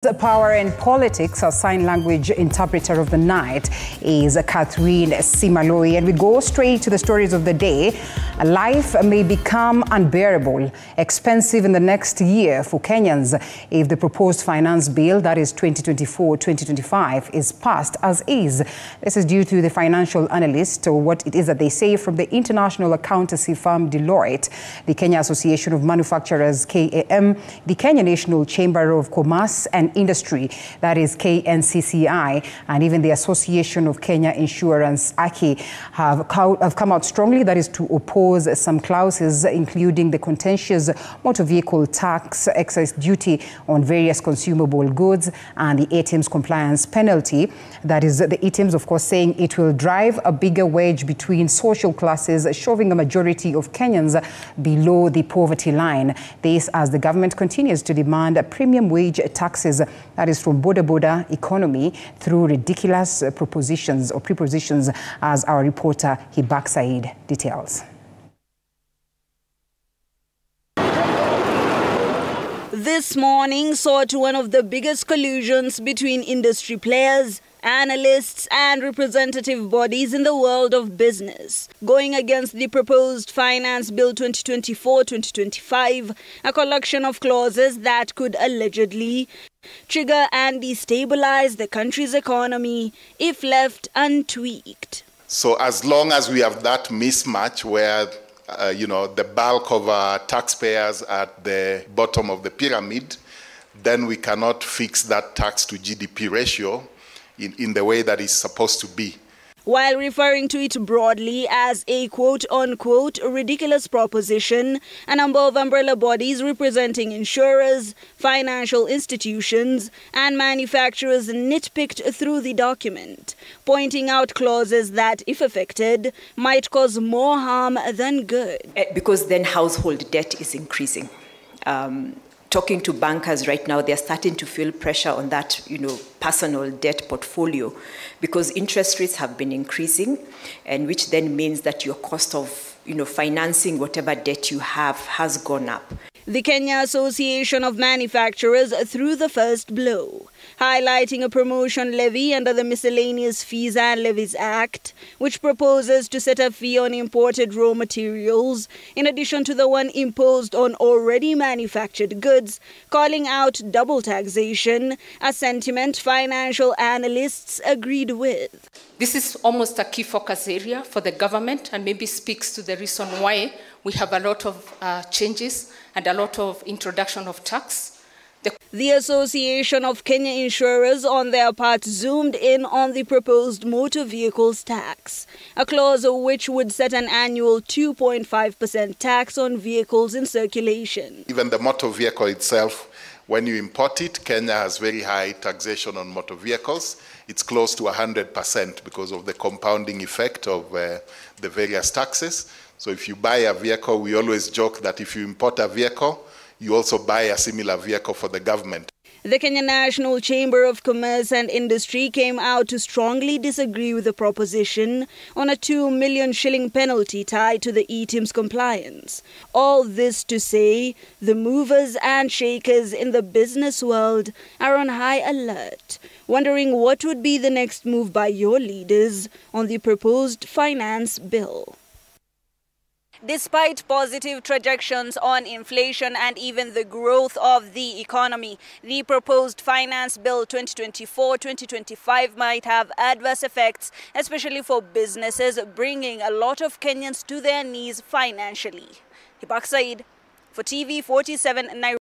The Power and Politics, our sign language interpreter of the night, is Catherine Simaloi. And we go straight to the stories of the day. Life may become unbearable, expensive in the next year for Kenyans if the proposed finance bill, that is 2024-2025, is passed as is. This is due to the financial analyst, or what it is that they say, from the international accountancy firm Deloitte, the Kenya Association of Manufacturers, KAM, the Kenya National Chamber of Commerce and Industry, that is KNCCI, and even the Association of Kenya Insurance, AKI, have come out strongly, that is to oppose some clauses, including the contentious motor vehicle tax, excise duty on various consumable goods, and the ATMs compliance penalty. That is the ATMs, of course, saying it will drive a bigger wedge between social classes, shoving a majority of Kenyans below the poverty line. This as the government continues to demand premium wage taxes, that is from border economy, through ridiculous propositions or prepositions, as our reporter Hibak Said details. This morning saw to one of the biggest collusions between industry players, analysts and representative bodies in the world of business, going against the proposed Finance Bill 2024-2025, a collection of clauses that could allegedly trigger and destabilize the country's economy if left untweaked. So as long as we have that mismatch where the bulk of our taxpayers at the bottom of the pyramid, then we cannot fix that tax to GDP ratio in the way that it's supposed to be. While referring to it broadly as a quote-unquote ridiculous proposition, a number of umbrella bodies representing insurers, financial institutions and manufacturers nitpicked through the document, pointing out clauses that, if affected, might cause more harm than good. Because then household debt is increasing. Talking to bankers right now, they're starting to feel pressure on that, personal debt portfolio, because interest rates have been increasing, and which then means that your cost of, financing whatever debt you have has gone up. The Kenya Association of Manufacturers threw the first blow, highlighting a promotion levy under the Miscellaneous Fees and Levies Act, which proposes to set a fee on imported raw materials, in addition to the one imposed on already manufactured goods, calling out double taxation, a sentiment financial analysts agreed with. This is almost a key focus area for the government, and maybe speaks to the reason why we have a lot of changes and a lot of introduction of tax. The Association of Kenya Insurers, on their part, zoomed in on the proposed motor vehicles tax, a clause which would set an annual 2.5% tax on vehicles in circulation. Even the motor vehicle itself, when you import it, Kenya has very high taxation on motor vehicles. It's close to 100% because of the compounding effect of the various taxes. So if you buy a vehicle, we always joke that if you import a vehicle, you also buy a similar vehicle for the government. The Kenya National Chamber of Commerce and Industry came out to strongly disagree with the proposition on a 2 million shilling penalty tied to the ATMs compliance. All this to say, the movers and shakers in the business world are on high alert, wondering what would be the next move by your leaders on the proposed finance bill. Despite positive trajectories on inflation and even the growth of the economy, the proposed Finance Bill 2024-2025 might have adverse effects, especially for businesses, bringing a lot of Kenyans to their knees financially. Hibak Said for TV 47 Nairobi.